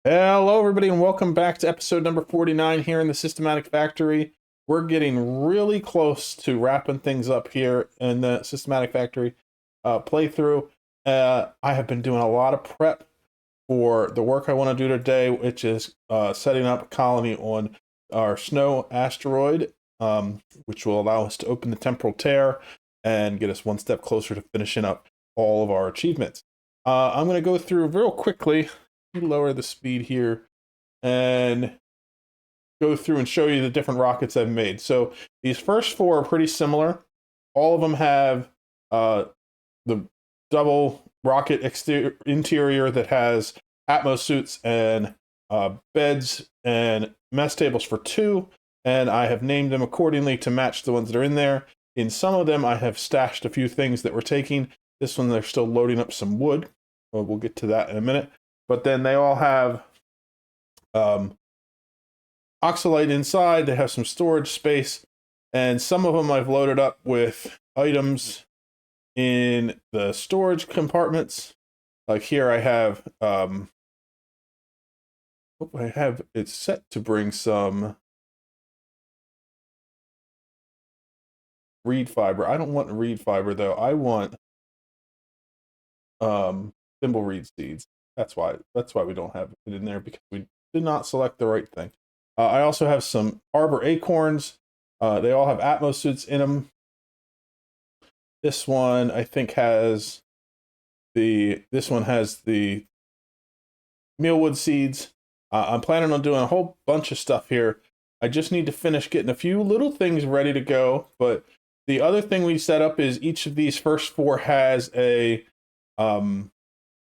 Hello, everybody, and welcome back to episode number 49 here in the Systematic Factory. We're getting really close to wrapping things up here in the Systematic Factory playthrough. I have been doing a lot of prep for the work I want to do today, which is setting up a colony on our snow asteroid, which will allow us to open the temporal tear and get us one step closer to finishing up all of our achievements. I'm going to go through real quickly. Lower the speed here and go through and show you the different rockets I've made. So these first four are pretty similar. All of them have the double rocket interior that has Atmos suits and beds and mess tables for two, and I have named them accordingly to match the ones that are in there. In some of them I have stashed a few things that we're taking. This one they're still loading up some wood. Well, we'll get to that in a minute. But then they all have oxalate inside. They have some storage space. And some of them I've loaded up with items in the storage compartments. Like here I have, it's set to bring some reed fiber. I don't want reed fiber though. I want thimble reed seeds. That's why we don't have it in there, because we did not select the right thing. I also have some arbor acorns. They all have Atmos suits in them. This one I think has this one has the mealwood seeds. I'm planning on doing a whole bunch of stuff here. I just need to finish getting a few little things ready to go. But the other thing we set up is each of these first four has a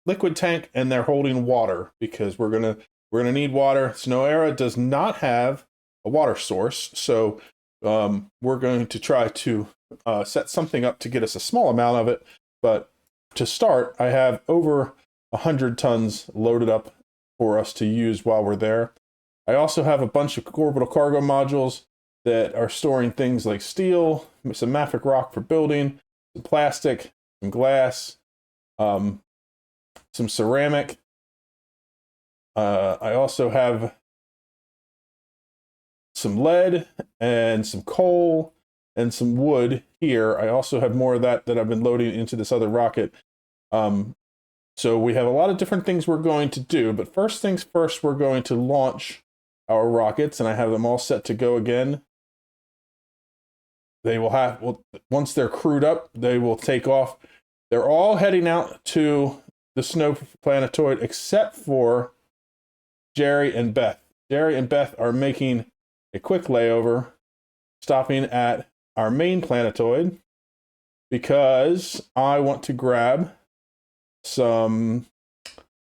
liquid tank, and they're holding water because we're gonna need water. Snow Era does not have a water source, so we're going to try to set something up to get us a small amount of it. But to start, I have over 100 tons loaded up for us to use while we're there. I also have a bunch of orbital cargo modules that are storing things like steel, some mafic rock for building, some plastic, some glass, some ceramic. I also have some lead and some coal and some wood here. I also have more of that I've been loading into this other rocket. So we have a lot of different things we're going to do, but first things first, we're going to launch our rockets, and I have them all set to go again. They will have, once they're crewed up, they will take off. They're all heading out to the snow planetoid except for Jerry and Beth. Jerry and Beth are making a quick layover, stopping at our main planetoid because I want to grab some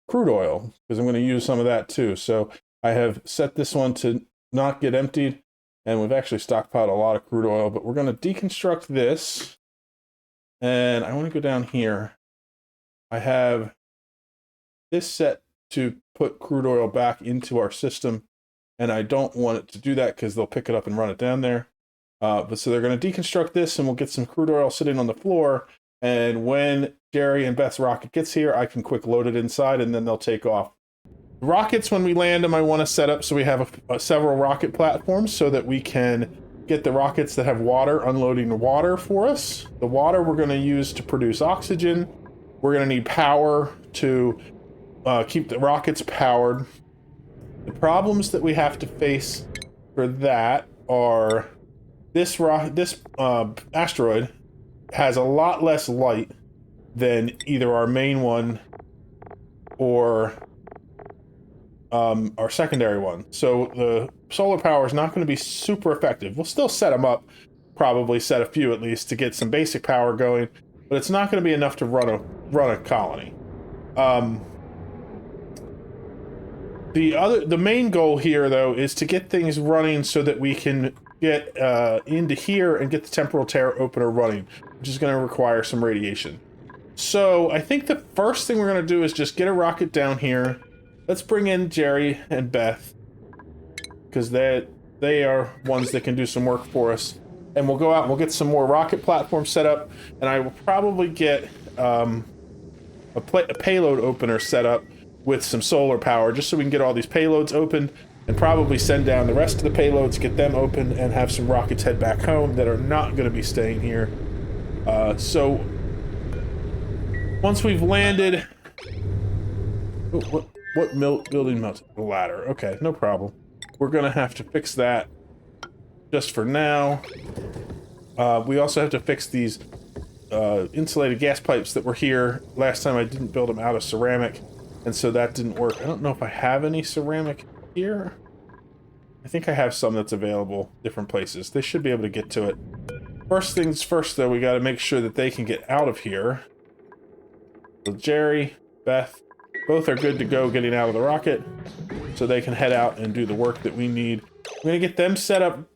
crude oil, because I'm going to use some of that too. So I have set this one to not get emptied, and we've actually stockpiled a lot of crude oil, but we're going to deconstruct this. And I want to go down here. I have this set to put crude oil back into our system, and I don't want it to do that because they'll pick it up and run it down there. But so they're going to deconstruct this, and we'll get some crude oil sitting on the floor. And when Jerry and Beth's rocket gets here, I can quick load it inside, and then they'll take off. Rockets, when we land them, I want to set up so we have several rocket platforms so that we can get the rockets that have water unloading the water for us. The water we're going to use to produce oxygen. We're going to need power to keep the rockets powered. The problems that we have to face for that are this asteroid has a lot less light than either our main one or our secondary one. So the solar power is not going to be super effective. We'll still set them up, probably set a few at least to get some basic power going, but it's not going to be enough to run a colony. The main goal here, though, is to get things running so that we can get into here and get the temporal tear opener running, which is going to require some radiation. So I think the first thing we're going to do is just get a rocket down here. Let's bring in Jerry and Beth, because they are ones that can do some work for us. And we'll go out and we'll get some more rocket platforms set up, and I will probably get a payload opener set up with some solar power, just so we can get all these payloads open and probably send down the rest of the payloads, get them open, and have some rockets head back home that are not going to be staying here. So once we've landed... Oh, what building melted? The ladder. Okay, no problem. We're going to have to fix that just for now. We also have to fix these insulated gas pipes that were here. Last time I didn't build them out of ceramic, and so that didn't work. I don't know if I have any ceramic here. I think I have some that's available different places. They should be able to get to it. First things first, though, we got to make sure that they can get out of here. So Jerry, Beth, both are good to go getting out of the rocket, so they can head out and do the work that we need. We're going to get them set up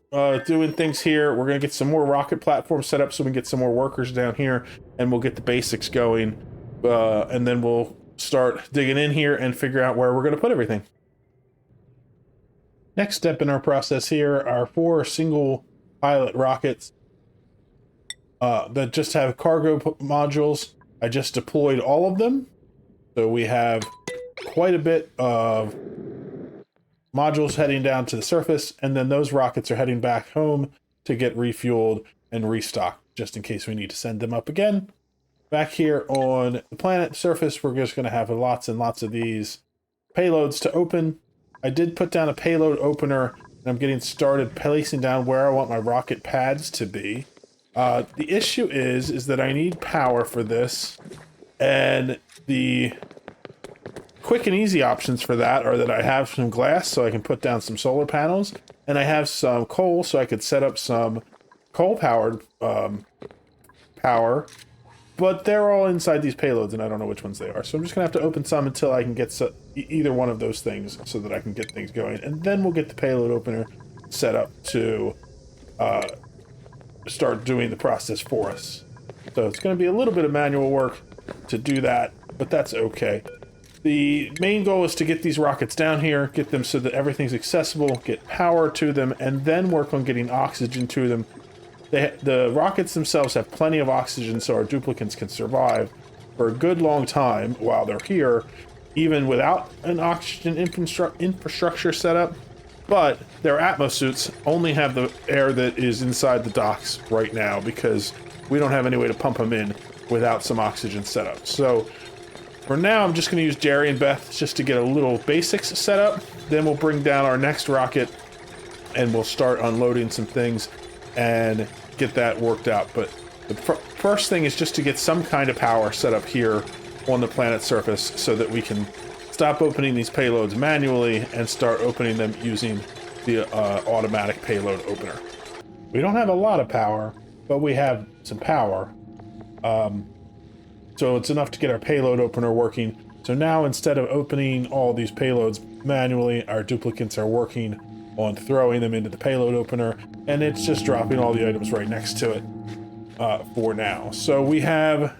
doing things here. We're going to get some more rocket platforms set up so we can get some more workers down here, and we'll get the basics going. And then we'll start digging in here and figure out where we're going to put everything. Next step in our process here are 4 single pilot rockets that just have cargo modules. I just deployed all of them. So we have quite a bit of modules heading down to the surface, and then those rockets are heading back home to get refueled and restocked, just in case we need to send them up again. Back here on the planet surface, we're just going to have lots and lots of these payloads to open. I did put down a payload opener, and I'm getting started placing down where I want my rocket pads to be. The issue is that I need power for this, and the quick and easy options for that are that I have some glass so I can put down some solar panels, and I have some coal so I could set up some coal-powered power, but they're all inside these payloads, and I don't know which ones they are. So I'm just going to have to open some until I can get either one of those things so that I can get things going, and then we'll get the payload opener set up to start doing the process for us. So it's going to be a little bit of manual work to do that, but that's okay. The main goal is to get these rockets down here, get them so that everything's accessible, get power to them, and then work on getting oxygen to them. The rockets themselves have plenty of oxygen, so our duplicants can survive for a good long time while they're here, even without an oxygen infrastructure set up. But their atmosuits only have the air that is inside the docks right now, because we don't have any way to pump them in without some oxygen set up. So for now, I'm just going to use Jerry and Beth just to get a little basics set up. Then we'll bring down our next rocket, and we'll start unloading some things and get that worked out. But the first thing is just to get some kind of power set up here on the planet's surface so that we can stop opening these payloads manually and start opening them using the automatic payload opener. We don't have a lot of power, but we have some power. So it's enough to get our payload opener working. So now, instead of opening all these payloads manually, our duplicants are working on throwing them into the payload opener, and it's just dropping all the items right next to it for now. So we have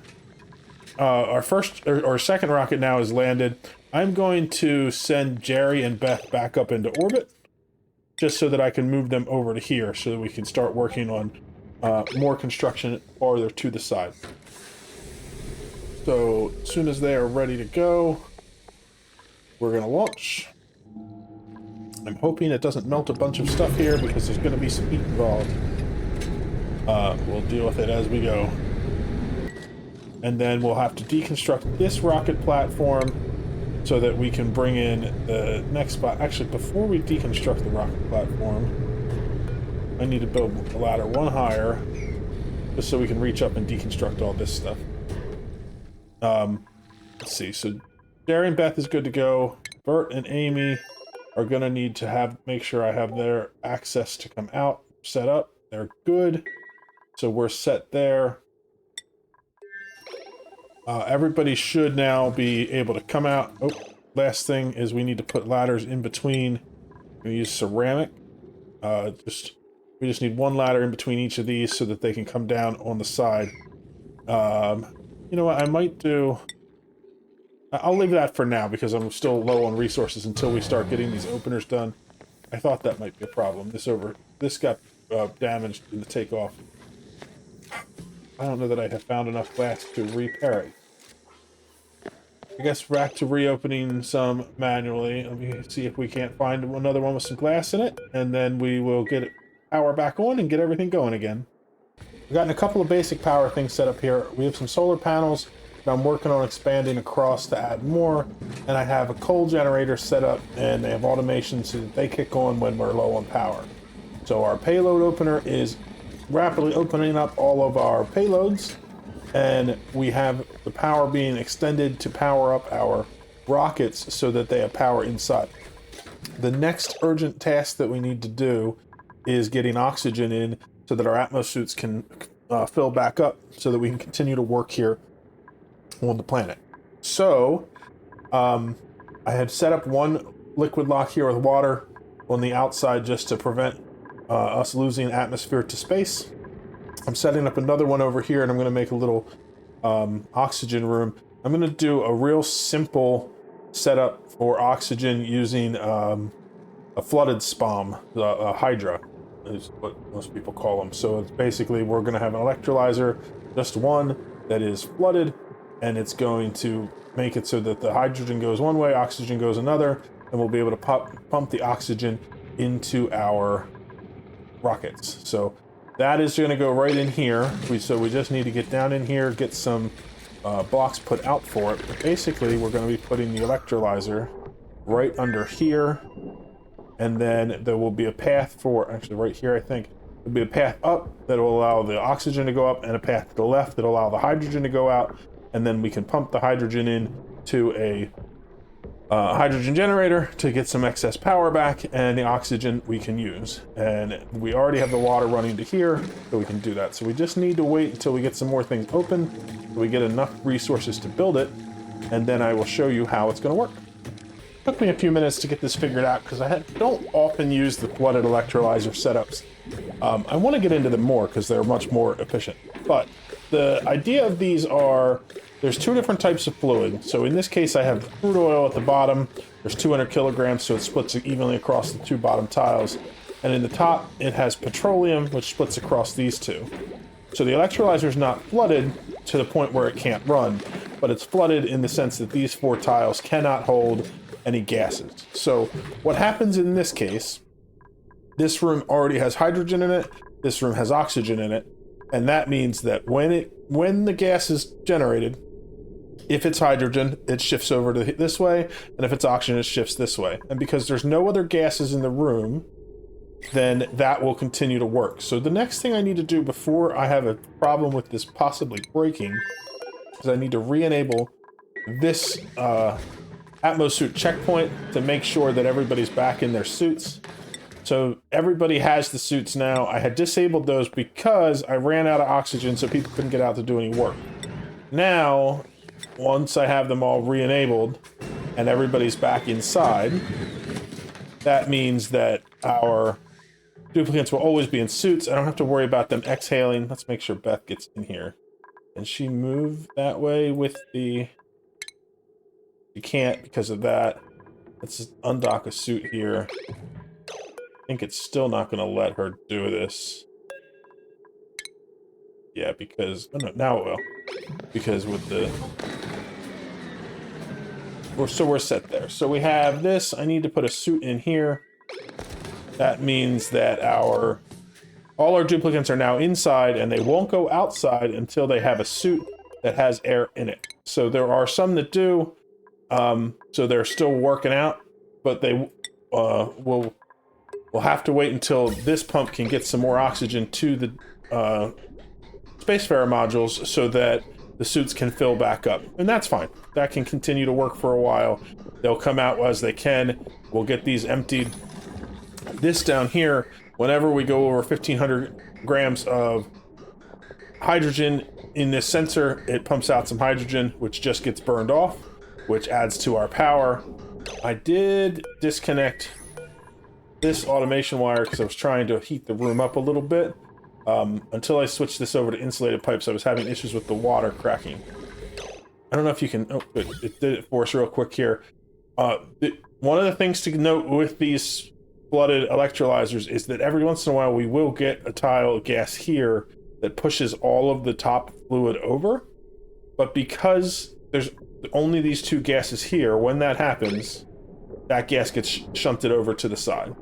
our second rocket now is landed. I'm going to send Jerry and Beth back up into orbit, just so that I can move them over to here, so that we can start working on more construction farther to the side. So as soon as they are ready to go, we're going to launch. I'm hoping it doesn't melt a bunch of stuff here, because there's going to be some heat involved. We'll deal with it as we go. And then we'll have to deconstruct this rocket platform so that we can bring in the next spot. Actually, before we deconstruct the rocket platform, I need to build a ladder one higher, just so we can reach up and deconstruct all this stuff. Let's see. So Jerry and Beth is good to go. Bert and Amy are gonna need to make sure I have their access to come out set up. They're good, so we're set there. Everybody should now be able to come out. Oh, last thing is we need to put ladders in between. We use ceramic. We just need one ladder in between each of these so that they can come down on the side. You know what I might do? I'll leave that for now, because I'm still low on resources until we start getting these openers done. I thought that might be a problem. This got damaged in the takeoff. I don't know that I have found enough glass to repair it. I guess back to reopening some manually. Let me see if we can't find another one with some glass in it, and then we will get power back on and get everything going again. We've gotten a couple of basic power things set up here. We have some solar panels that I'm working on expanding across to add more, and I have a coal generator set up, and they have automation so that they kick on when we're low on power. So our payload opener is rapidly opening up all of our payloads, and we have the power being extended to power up our rockets so that they have power inside. The next urgent task that we need to do is getting oxygen in so that our Atmos suits can fill back up so that we can continue to work here on the planet. So, I had set up one liquid lock here with water on the outside just to prevent us losing atmosphere to space. I'm setting up another one over here, and I'm going to make a little oxygen room. I'm going to do a real simple setup for oxygen using a flooded spom, a hydra is what most people call them. So it's basically, we're going to have an electrolyzer, just one that is flooded, and it's going to make it so that the hydrogen goes one way, oxygen goes another, and we'll be able to pump the oxygen into our rockets. So that is going to go right in here. So we just need to get down in here, get some blocks put out for it. But basically, we're going to be putting the electrolyzer right under here, and then there will be a path for, actually right here, I think, there'll be a path up that will allow the oxygen to go up, and a path to the left that will allow the hydrogen to go out, and then we can pump the hydrogen in to a hydrogen generator to get some excess power back, and the oxygen we can use. And we already have the water running to here, so we can do that. So we just need to wait until we get some more things open, so we get enough resources to build it, and then I will show you how it's going to work. It took me a few minutes to get this figured out because I don't often use the flooded electrolyzer setups. I want to get into them more because they're much more efficient. But the idea of these are, there's two different types of fluid. So in this case, I have crude oil at the bottom. There's 200 kilograms, so it splits evenly across the two bottom tiles. And in the top, it has petroleum, which splits across these two. So the electrolyzer is not flooded to the point where it can't run, but it's flooded in the sense that these four tiles cannot hold any gases. So what happens in this case, this room already has hydrogen in it, this room has oxygen in it, and that means that when the gas is generated, if it's hydrogen, it shifts over to this way, and if it's oxygen, it shifts this way. And because there's no other gases in the room, then that will continue to work. So the next thing I need to do before I have a problem with this possibly breaking is I need to re-enable this Atmos suit checkpoint to make sure that everybody's back in their suits. So everybody has the suits now. I had disabled those because I ran out of oxygen, so people couldn't get out to do any work. Now, once I have them all re-enabled and everybody's back inside, that means that our duplicants will always be in suits. I don't have to worry about them exhaling. Let's make sure Beth gets in here. Can she move that way with the... You can't because of that. Let's just undock a suit here. I think it's still not going to let her do this. Yeah, because... Oh no, now it will. Because with the... So we're set there. So we have this. I need to put a suit in here. That means that all our duplicants are now inside, and they won't go outside until they have a suit that has air in it. So there are some that do. So they're still working out, but they will have to wait until this pump can get some more oxygen to the spacefarer modules so that the suits can fill back up. And that's fine. That can continue to work for a while. They'll come out as they can. We'll get these emptied. This down here, whenever we go over 1,500 grams of hydrogen in this sensor, it pumps out some hydrogen, which just gets burned off, which adds to our power. I did disconnect this automation wire because I was trying to heat the room up a little bit. Until I switched this over to insulated pipes, I was having issues with the water cracking. I don't know if you can... Oh, good. It did it for us real quick here. One of the things to note with these flooded electrolyzers is that every once in a while we will get a tile of gas here that pushes all of the top fluid over. But because there's only these two gases here. When that happens, that gas gets shunted over to the side.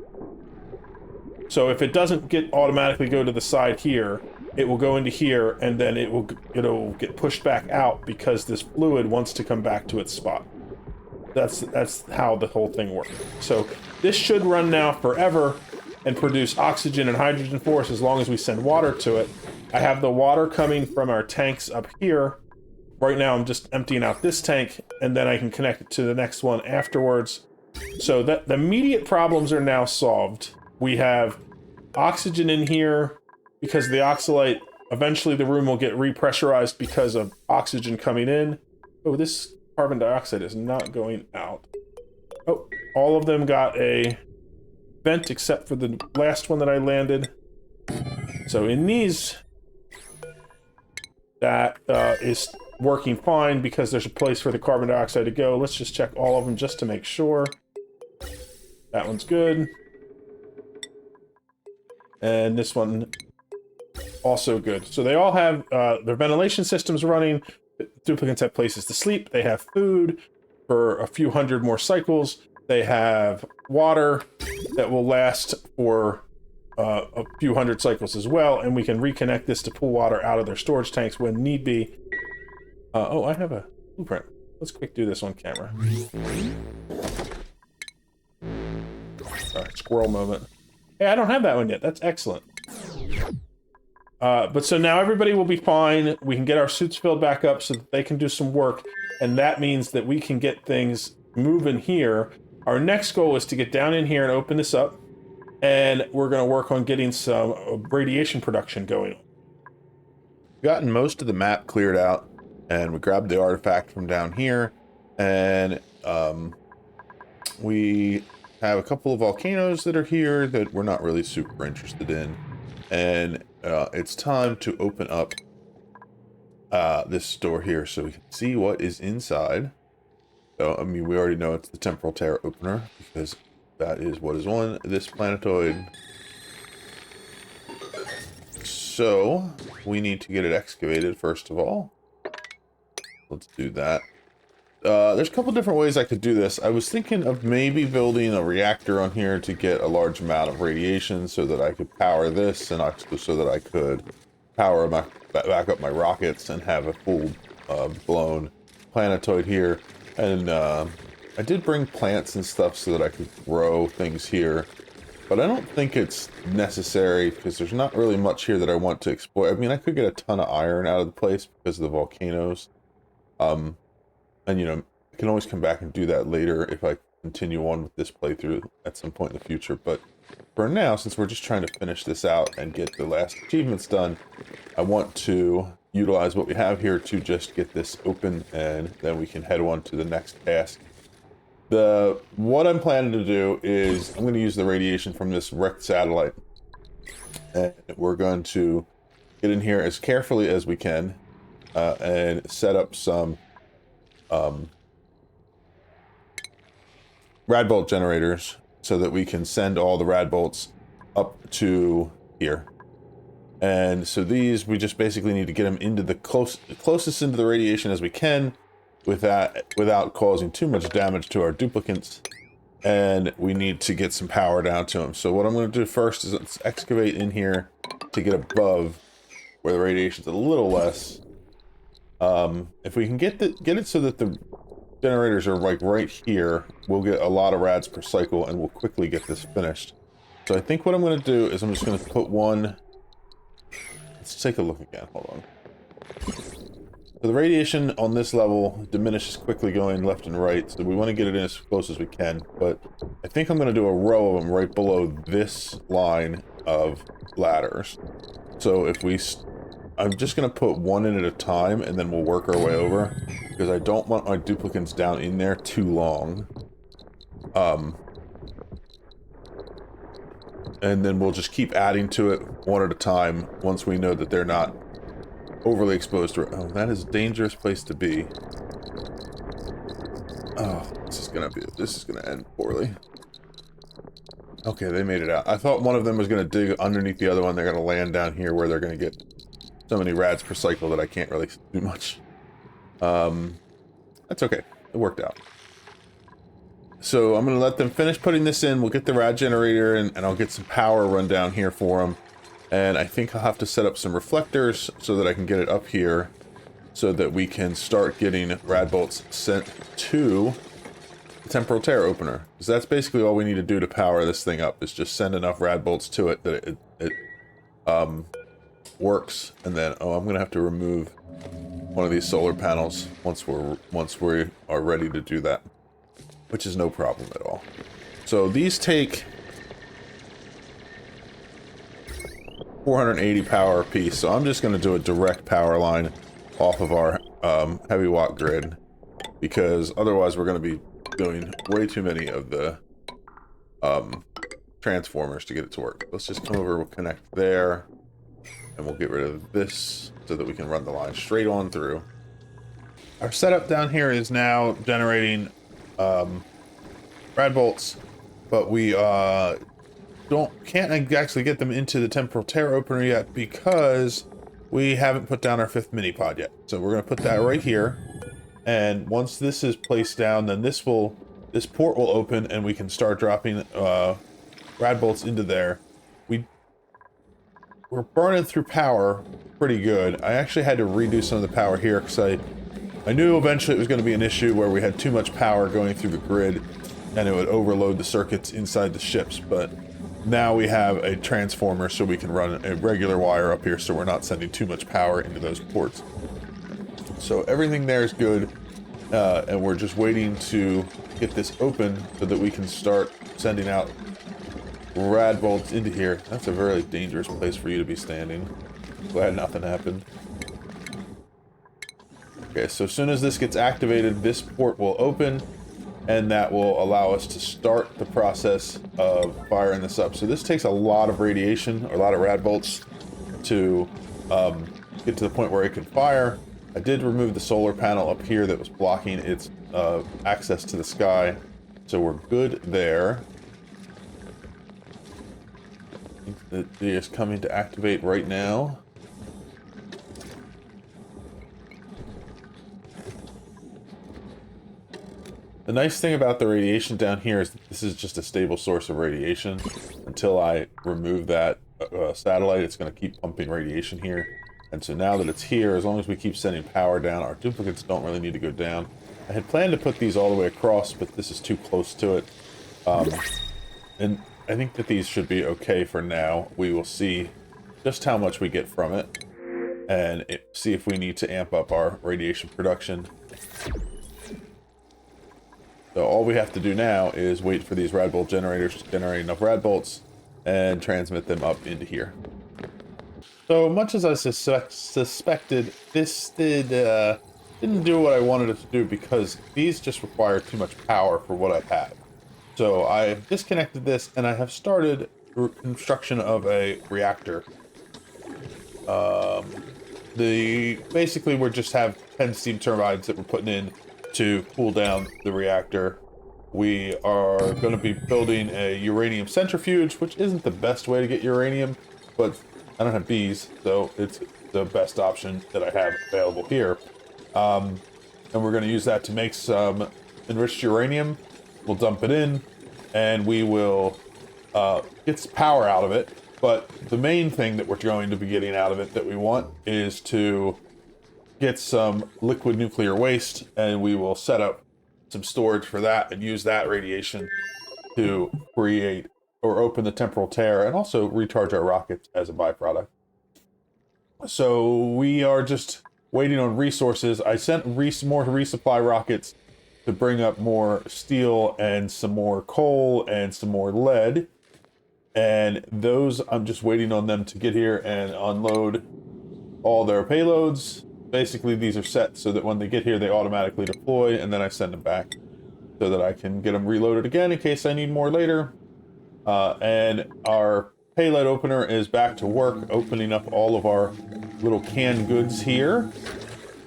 So if it doesn't automatically go to the side here, it will go into here, and then it'll get pushed back out because this fluid wants to come back to its spot. That's how the whole thing works. So this should run now forever and produce oxygen and hydrogen for us as long as we send water to it. I have the water coming from our tanks up here. Right now I'm just emptying out this tank, and then I can connect it to the next one afterwards. So that the immediate problems are now solved. We have oxygen in here because of the oxalate. Eventually the room will get repressurized because of oxygen coming in. Oh, this carbon dioxide is not going out. Oh, all of them got a vent except for the last one that I landed. So in these, that is working fine because there's a place for the carbon dioxide to go. Let's just check all of them just to make sure. That one's good. And this one also good. So they all have their ventilation systems running. Duplicants have places to sleep. They have food for a few hundred more cycles. They have water that will last for a few hundred cycles as well. And we can reconnect this to pull water out of their storage tanks when need be. Oh, I have a blueprint. Let's quick do this on camera. All right, squirrel moment. Hey, I don't have that one yet. That's excellent. But so now everybody will be fine. We can get our suits filled back up so that they can do some work. And that means that we can get things moving here. Our next goal is to get down in here and open this up. And we're going to work on getting some radiation production going on. We've gotten most of the map cleared out. And we grabbed the artifact from down here. And we have a couple of volcanoes that are here that we're not really super interested in. And it's time to open up this door here so we can see what is inside. So, I mean, we already know it's the Temporal Terra opener because that is what is on this planetoid. So, we need to get it excavated first of all. Let's do that. There's a couple different ways I could do this. I was thinking of maybe building a reactor on here to get a large amount of radiation so that I could power this and so that I could power back up my rockets and have a full blown planetoid here. And I did bring plants and stuff so that I could grow things here. But I don't think it's necessary because there's not really much here that I want to exploit. I mean, I could get a ton of iron out of the place because of the volcanoes. And, you know, I can always come back and do that later if I continue on with this playthrough at some point in the future. But for now, since we're just trying to finish this out and get the last achievements done, I want to utilize what we have here to just get this open, and then we can head on to the next task. What I'm planning to do is I'm going to use the radiation from this wrecked satellite. And we're going to get in here as carefully as we can and set up some rad bolt generators so that we can send all the rad bolts up to here. And so these, we just basically need to get them into the closest into the radiation as we can without causing too much damage to our duplicants. And we need to get some power down to them. So what I'm going to do first is let's excavate in here to get above where the radiation's a little less. If we can get it so that the generators are like right here, we'll get a lot of rads per cycle and we'll quickly get this finished. So I think what I'm going to do is I'm just going to put one. Let's take a look again. Hold on. So the radiation on this level diminishes quickly going left and right, so we want to get it in as close as we can. But I think I'm going to do a row of them right below this line of ladders. So if I'm just going to put one in at a time, and then we'll work our way over, because I don't want my duplicants down in there too long. And then we'll just keep adding to it one at a time once we know that they're not overly exposed to it. Oh, that is a dangerous place to be. Oh, this is gonna end poorly. Okay, they made it out. I thought one of them was gonna dig underneath the other one. They're gonna land down here where they're gonna get so many rads per cycle that I can't really do much. That's okay. It worked out. So I'm going to let them finish putting this in. We'll get the rad generator and I'll get some power run down here for them. And I think I'll have to set up some reflectors so that I can get it up here so that we can start getting rad bolts sent to the temporal tear opener. Because that's basically all we need to do to power this thing up, is just send enough rad bolts to it that it works. And then, oh, I'm going to have to remove one of these solar panels once we are ready to do that, which is no problem at all. So these take 480 power apiece, so I'm just going to do a direct power line off of our heavy watt grid, because otherwise we're going to be doing way too many of the transformers to get it to work. Let's just come over, we'll connect there, and we'll get rid of this so that we can run the line straight on through. Our setup down here is now generating rad bolts, but we can't actually get them into the temporal tear opener yet because we haven't put down our 5th mini pod yet. So we're going to put that right here, and once this is placed down, then this port will open and we can start dropping rad bolts into there. We're burning through power pretty good. I actually had to redo some of the power here because I knew eventually it was going to be an issue where we had too much power going through the grid and it would overload the circuits inside the ships, but now we have a transformer so we can run a regular wire up here so we're not sending too much power into those ports. So everything there is good, and we're just waiting to get this open so that we can start sending out rad bolts into here. That's a very dangerous place for you to be standing. Glad nothing happened. Okay, so as soon as this gets activated, this port will open, and that will allow us to start the process of firing this up. So this takes a lot of radiation, or a lot of rad bolts, to get to the point where it can fire. I did remove the solar panel up here that was blocking its access to the sky, so we're good there. It is coming to activate right now. The nice thing about the radiation down here is that this is just a stable source of radiation. Until I remove that satellite, it's going to keep pumping radiation here. And so now that it's here, as long as we keep sending power down, our duplicates don't really need to go down. I had planned to put these all the way across, but this is too close to it. And I think that these should be okay for now. We will see just how much we get from it, and see if we need to amp up our radiation production. So all we have to do now is wait for these rad bolt generators to generate enough rad bolts and transmit them up into here. So much as I suspected, this didn't do what I wanted it to do, because these just require too much power for what I have. So I disconnected this and I have started construction of a reactor. Basically we just have 10 steam turbines that we're putting in to cool down the reactor. We are going to be building a uranium centrifuge, which isn't the best way to get uranium, but I don't have bees, so it's the best option that I have available here. And we're going to use that to make some enriched uranium. We'll dump it in, and we will get some power out of it. But the main thing that we're going to be getting out of it that we want is to get some liquid nuclear waste, and we will set up some storage for that and use that radiation to create or open the temporal tear and also recharge our rockets as a byproduct. So we are just waiting on resources. I sent more resupply rockets to bring up more steel and some more coal and some more lead. And those, I'm just waiting on them to get here and unload all their payloads. Basically, these are set so that when they get here, they automatically deploy, and then I send them back so that I can get them reloaded again in case I need more later. And our payload opener is back to work, opening up all of our little canned goods here,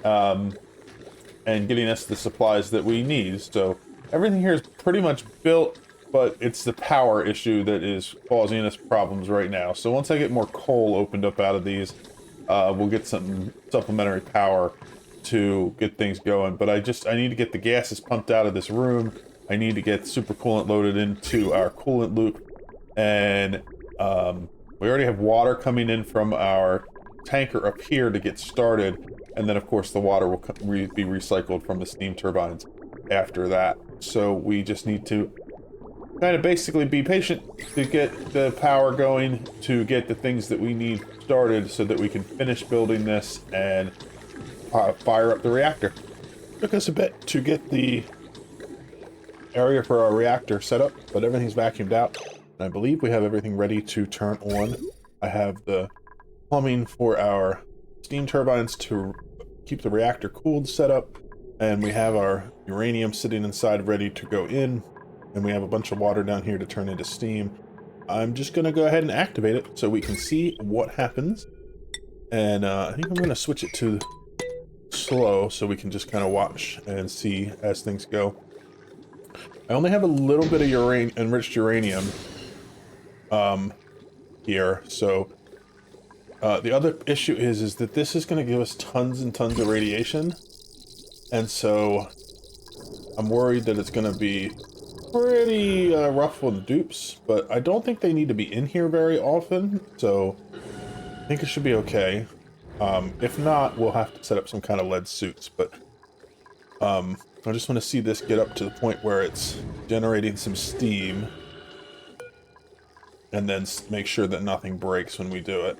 and getting us the supplies that we need. So everything here is pretty much built, but it's the power issue that is causing us problems right now. So once I get more coal opened up out of these, we'll get some supplementary power to get things going. But I need to get the gases pumped out of this room. I need to get supercoolant loaded into our coolant loop. And we already have water coming in from our tanker up here to get started. And then, of course, the water will be recycled from the steam turbines after that. So we just need to kind of basically be patient to get the power going, to get the things that we need started so that we can finish building this and fire up the reactor. Took us a bit to get the area for our reactor set up, but everything's vacuumed out. And I believe we have everything ready to turn on. I have the plumbing for our steam turbines to keep the reactor cooled set up, and we have our uranium sitting inside ready to go in, and we have a bunch of water down here to turn into steam. I'm just going to go ahead and activate it so we can see what happens. And I think I'm going to switch it to slow so we can just kind of watch and see as things go. I only have a little bit of enriched uranium here, so the other issue is that this is going to give us tons and tons of radiation, and so I'm worried that it's going to be pretty rough on the dupes, but I don't think they need to be in here very often, so I think it should be okay. If not, we'll have to set up some kind of lead suits, but I just want to see this get up to the point where it's generating some steam, and then make sure that nothing breaks when we do it.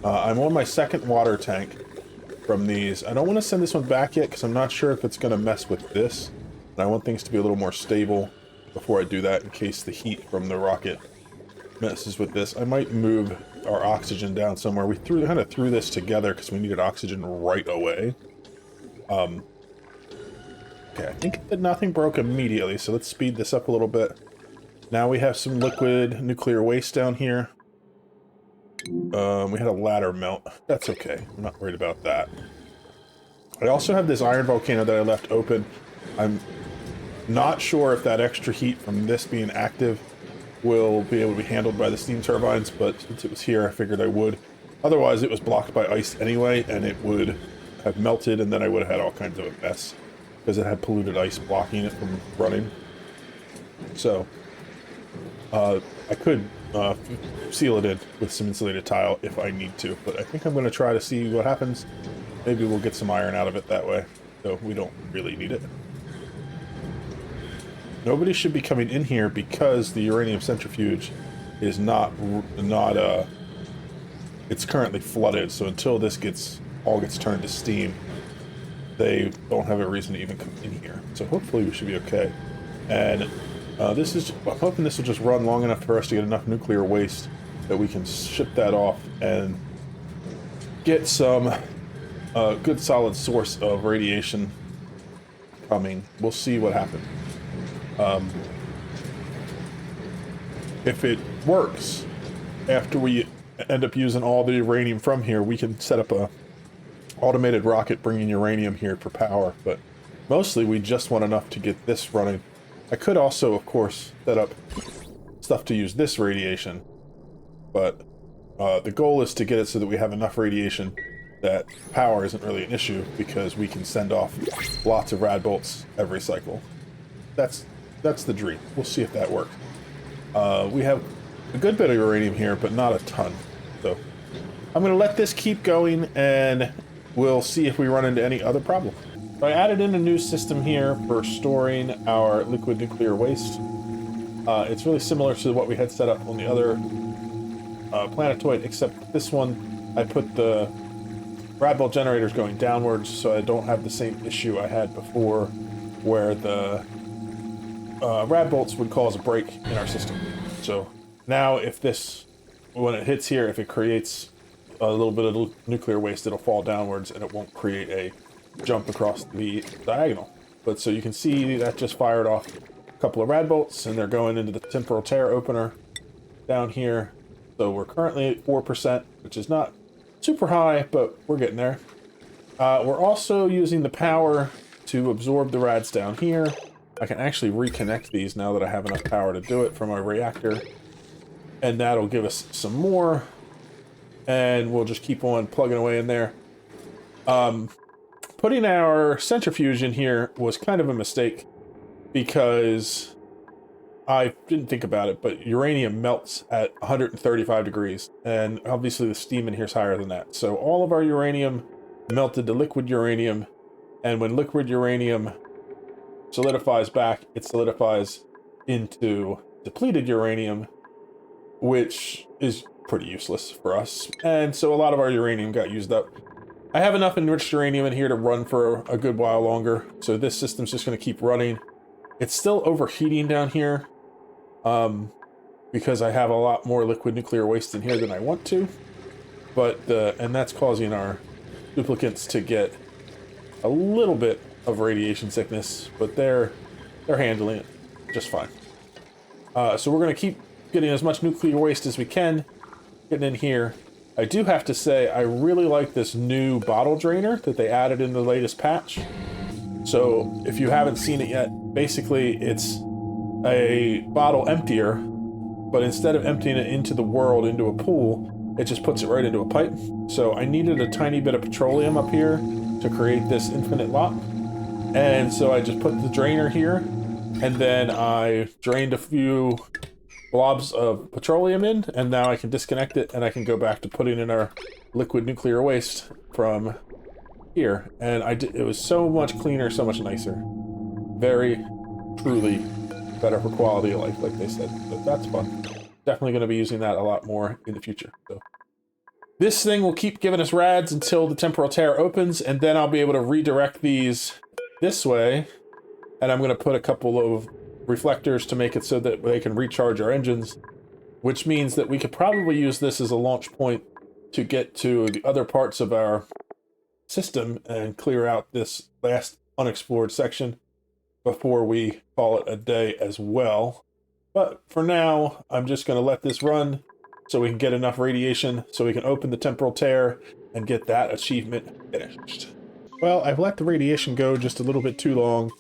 I'm on my second water tank from these. I don't want to send this one back yet because I'm not sure if it's going to mess with this. And I want things to be a little more stable before I do that in case the heat from the rocket messes with this. I might move our oxygen down somewhere. We kind of threw this together because we needed oxygen right away. Okay, I think that nothing broke immediately, so let's speed this up a little bit. Now we have some liquid nuclear waste down here. We had a ladder melt. That's okay. I'm not worried about that. I also have this iron volcano that I left open. I'm not sure if that extra heat from this being active will be able to be handled by the steam turbines, but since it was here, I figured I would. Otherwise, it was blocked by ice anyway, and it would have melted, and then I would have had all kinds of a mess because it had polluted ice blocking it from running. So, I could seal it in with some insulated tile if I need to, but I think I'm going to try to see what happens. Maybe we'll get some iron out of it that way, so we don't really need it. Nobody should be coming in here because the uranium centrifuge is it's currently flooded, so until this all gets turned to steam, they don't have a reason to even come in here. So hopefully we should be okay. And I'm hoping this will just run long enough for us to get enough nuclear waste that we can ship that off and get some good solid source of radiation coming. We'll see what happens. If it works, after we end up using all the uranium from here, we can set up a automated rocket bringing uranium here for power, but mostly we just want enough to get this running. I could also, of course, set up stuff to use this radiation, but the goal is to get it so that we have enough radiation that power isn't really an issue, because we can send off lots of rad bolts every cycle. That's the dream. We'll see if that works. We have a good bit of uranium here, but not a ton. So I'm going to let this keep going, and we'll see if we run into any other problems. So I added in a new system here for storing our liquid nuclear waste. It's really similar to what we had set up on the other planetoid, except this one I put the rad bolt generators going downwards, so I don't have the same issue I had before, where the rad bolts would cause a break in our system. So now when it hits here, if it creates a little bit of nuclear waste, it'll fall downwards and it won't create a jump across the diagonal. But so you can see that just fired off a couple of rad bolts, and they're going into the temporal tear opener down here. So we're currently at 4%, which is not super high, but we're getting there. We're also using the power to absorb the rads down here. I can actually reconnect these now that I have enough power to do it from our reactor, and that'll give us some more, and we'll just keep on plugging away in there. Putting our centrifuge in here was kind of a mistake because I didn't think about it, but uranium melts at 135 degrees, and obviously the steam in here is higher than that. So all of our uranium melted to liquid uranium, and when liquid uranium solidifies back, it solidifies into depleted uranium, which is pretty useless for us. And so a lot of our uranium got used up. I have enough enriched uranium in here to run for a good while longer, so this system's just going to keep running. It's still overheating down here, because I have a lot more liquid nuclear waste in here than I want to. And that's causing our duplicants to get a little bit of radiation sickness, but they're handling it just fine. So we're going to keep getting as much nuclear waste as we can, getting in here. I do have to say, I really like this new bottle drainer that they added in the latest patch. So if you haven't seen it yet, basically it's a bottle emptier, but instead of emptying it into the world, into a pool, it just puts it right into a pipe. So I needed a tiny bit of petroleum up here to create this infinite lock. And so I just put the drainer here, and then I drained a few blobs of petroleum in, and now I can disconnect it, and I can go back to putting in our liquid nuclear waste from here. And it was so much cleaner, so much nicer. Very, truly better for quality of life, like they said. So that's fun. Definitely going to be using that a lot more in the future. So this thing will keep giving us rads until the temporal tear opens, and then I'll be able to redirect these this way, and I'm going to put a couple of reflectors to make it so that they can recharge our engines, which means that we could probably use this as a launch point to get to the other parts of our system and clear out this last unexplored section before we call it a day as well. But for now, I'm just going to let this run so we can get enough radiation so we can open the temporal tear and get that achievement finished. Well, I've let the radiation go just a little bit too long,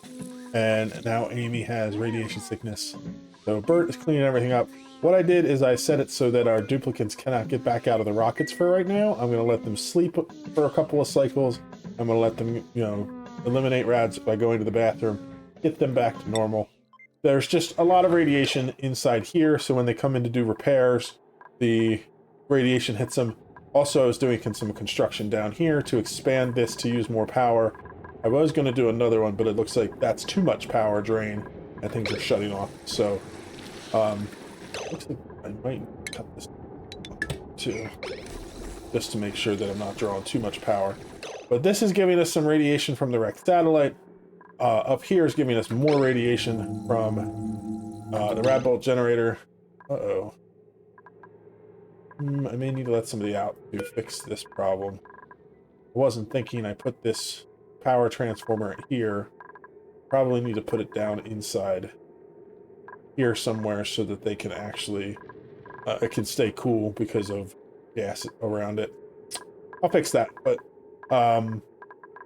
and now Amy has radiation sickness. So Bert is cleaning everything up. What I did is I set it so that our duplicants cannot get back out of the rockets for right now. I'm going to let them sleep for a couple of cycles. I'm going to let them, eliminate rads by going to the bathroom, get them back to normal. There's just a lot of radiation inside here, so when they come in to do repairs, the radiation hits them. Also, I was doing some construction down here to expand this to use more power. I was going to do another one, but it looks like that's too much power drain, and things are shutting off. So, looks like I might cut this too, just to make sure that I'm not drawing too much power. But this is giving us some radiation from the wrecked satellite. Up here is giving us more radiation from the rad bolt generator. Uh-oh. I may need to let somebody out to fix this problem. I wasn't thinking. I put this power transformer here. Probably need to put it down inside here somewhere so that they can actually it can stay cool because of gas around it. I'll fix that. But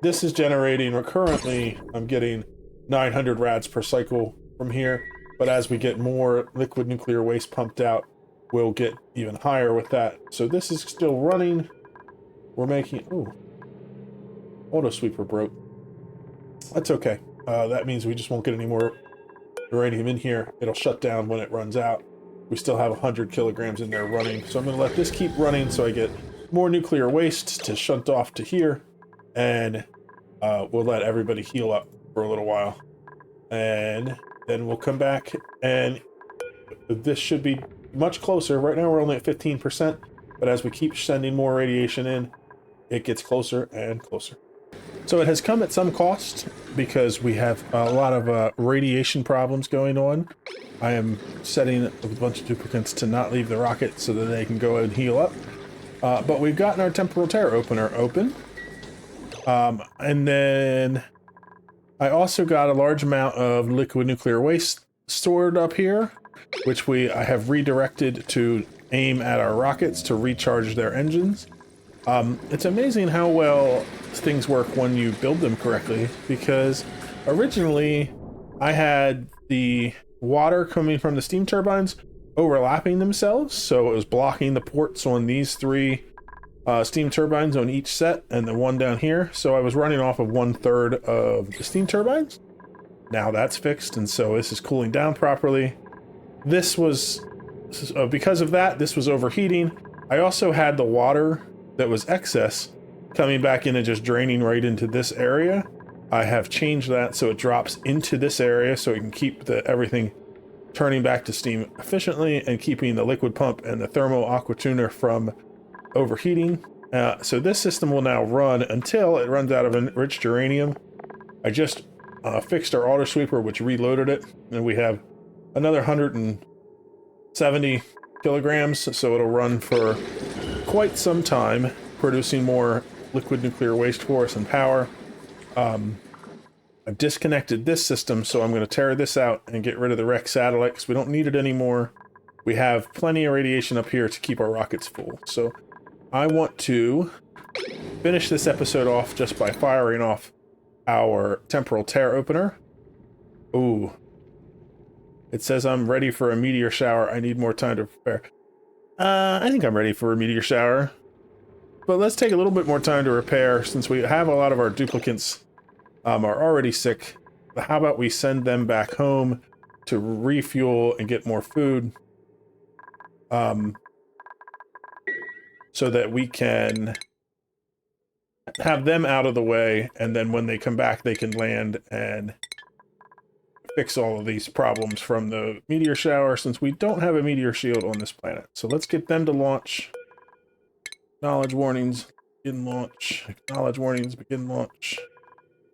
this is generating currently. I'm getting 900 rads per cycle from here, but as we get more liquid nuclear waste pumped out, we'll get even higher with that. So this is still running. We're making auto sweeper broke. That's okay. That means we just won't get any more uranium in here. It'll shut down when it runs out. We still have 100 kilograms in there running, so I'm going to let this keep running so I get more nuclear waste to shunt off to here, and we'll let everybody heal up for a little while, and then we'll come back, and this should be much closer. Right now we're only at 15%, but as we keep sending more radiation in, it gets closer and closer. So it has come at some cost because we have a lot of radiation problems going on. I am setting a bunch of duplicants to not leave the rocket so that they can go and heal up. But we've gotten our temporal tear opener open. And then I also got a large amount of liquid nuclear waste stored up here, which I have redirected to aim at our rockets to recharge their engines. It's amazing how well things work when you build them correctly, because originally I had the water coming from the steam turbines overlapping themselves, so it was blocking the ports on these three steam turbines on each set, and the one down here. So I was running off of 1/3 of the steam turbines. Now that's fixed, and so this is cooling down properly. This was, because of that, this was overheating. I also had the water that was excess coming back in and just draining right into this area. I have changed that so it drops into this area so it can keep everything turning back to steam efficiently and keeping the liquid pump and the thermo aqua tuner from overheating. So this system will now run until it runs out of enriched uranium. I just fixed our auto sweeper, which reloaded it, and we have another 170 kilograms, so it'll run for quite some time, producing more liquid nuclear waste for us and power. I've disconnected this system, so I'm going to tear this out and get rid of the Rex satellite because we don't need it anymore. We have plenty of radiation up here to keep our rockets full. So I want to finish this episode off just by firing off our temporal tear opener. Ooh. It says I'm ready for a meteor shower. I need more time to prepare. I think I'm ready for a meteor shower. But let's take a little bit more time to repair since we have a lot of our duplicants are already sick. How about we send them back home to refuel and get more food, so that we can have them out of the way, and then when they come back they can land and fix all of these problems from the meteor shower, since we don't have a meteor shield on this planet. So let's get them to launch. Acknowledge warnings, begin launch. Acknowledge warnings, begin launch.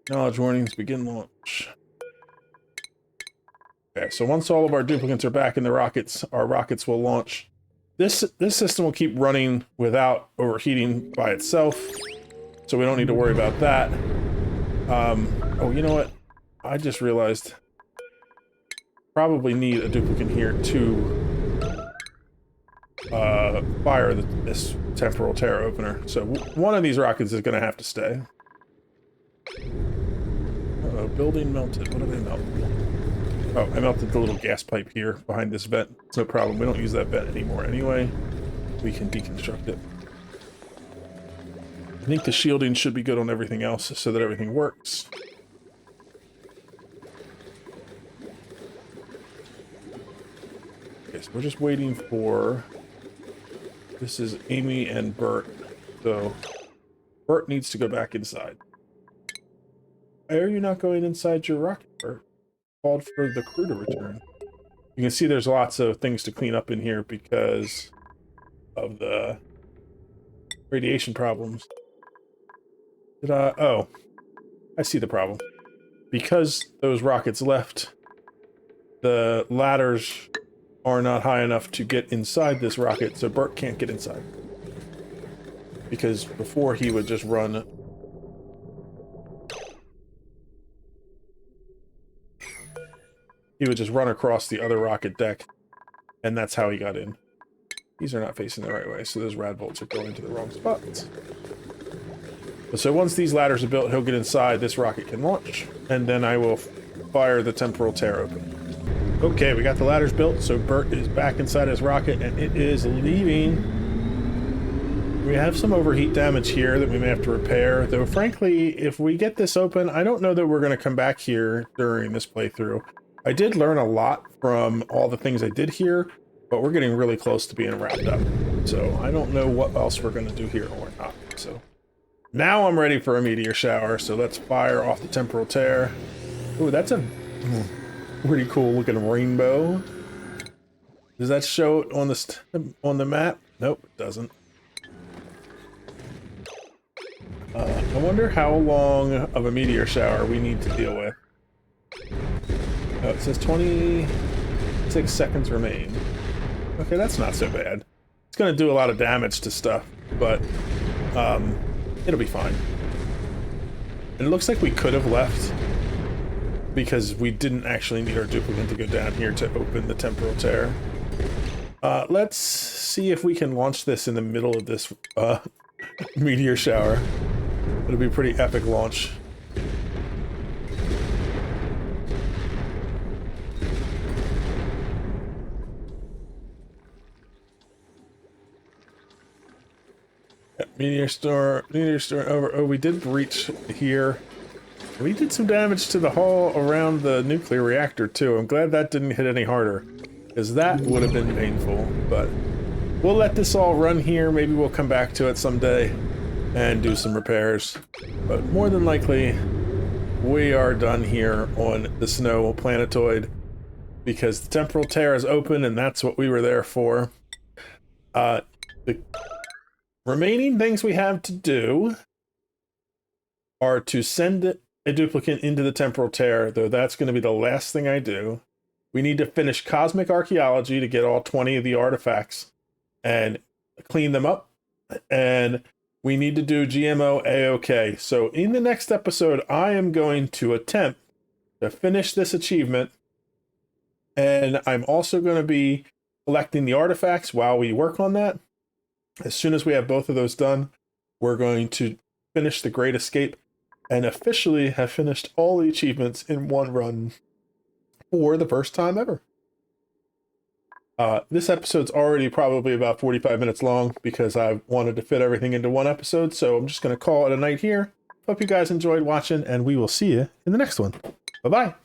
Acknowledge warnings, begin launch. Okay, so once all of our duplicants are back in the rockets, our rockets will launch. This system will keep running without overheating by itself, so we don't need to worry about that. Oh, you know what? I just realized probably need a duplicant here to fire this temporal tear opener. So one of these rockets is going to have to stay. Uh-oh, building melted. What did I melt? Oh, I melted the little gas pipe here behind this vent. It's no problem. We don't use that vent anymore anyway. We can deconstruct it. I think the shielding should be good on everything else so that everything works. Okay, so we're just waiting for... This is Amy and Bert. So Bert needs to go back inside. Why are you not going inside your rocket, Bert? Called for the crew to return. You can see there's lots of things to clean up in here because of the radiation problems. Oh, I see the problem. Because those rockets left, the ladders are not high enough to get inside this rocket, so Bert can't get inside. Because before he would just run... He would just run across the other rocket deck, and that's how he got in. These are not facing the right way, so those rad bolts are going to the wrong spots. So once these ladders are built, he'll get inside, this rocket can launch, and then I will fire the temporal tear open. Okay, we got the ladders built, so Bert is back inside his rocket, and it is leaving. We have some overheat damage here that we may have to repair, though frankly, if we get this open, I don't know that we're going to come back here during this playthrough. I did learn a lot from all the things I did here, but we're getting really close to being wrapped up. So I don't know what else we're going to do here or not. So now I'm ready for a meteor shower, so let's fire off the temporal tear. Ooh, that's a pretty cool looking rainbow. Does that show it on the map? Nope, it doesn't. I wonder how long of a meteor shower we need to deal with. Oh, it says 26 seconds remain. Okay, that's not so bad. It's going to do a lot of damage to stuff, but it'll be fine. And it looks like we could have left because we didn't actually need our duplicant to go down here to open the temporal tear. Let's see if we can launch this in the middle of this meteor shower. It'll be a pretty epic launch. Meteor storm over. Oh, we did breach here. We did some damage to the hull around the nuclear reactor too. I'm glad that didn't hit any harder, because that would have been painful. But we'll let this all run here. Maybe we'll come back to it someday and do some repairs. But more than likely, we are done here on the snow planetoid, because the temporal tear is open, and that's what we were there for. The remaining things we have to do are to send a duplicant into the temporal tear, though that's going to be the last thing I do. We need to finish cosmic archaeology to get all 20 of the artifacts and clean them up, and we need to do GMO A-OK. So in the next episode, I am going to attempt to finish this achievement, and I'm also going to be collecting the artifacts while we work on that. As soon as we have both of those done, we're going to finish the Great Escape and officially have finished all the achievements in one run for the first time ever. This episode's already probably about 45 minutes long because I wanted to fit everything into one episode, so I'm just going to call it a night here. Hope you guys enjoyed watching, and we will see you in the next one. Bye-bye.